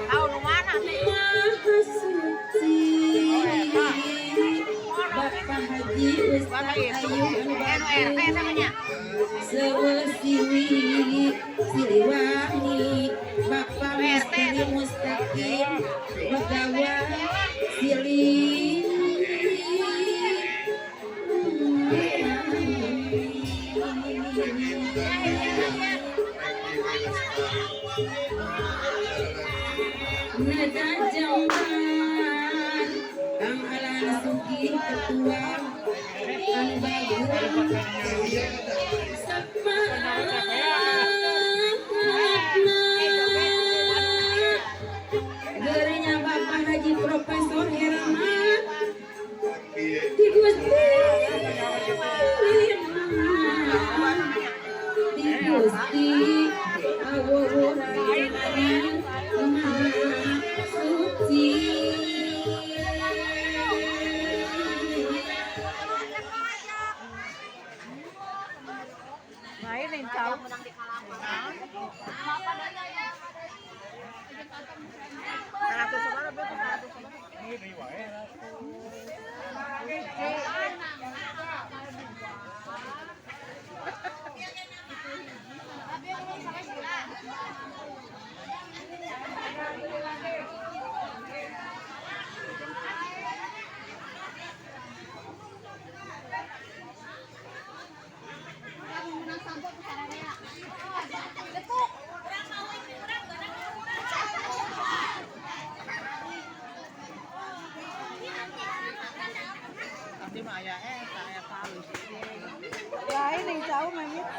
Tahu lu mana nih? Bapak Haji Ustaz Ayu RT namanya. Sewesiwi Siliwangi Bapak Mustari Mustaqim Begawa Sili Nada Jamban Kang Alan Suki Ketua Kang Bagus Sama Gerenya Bapak Haji Profesor Herman Di Gusti Di Gusti Awurayana Maha Suci Main yang jauh. Lain yang jauh memang.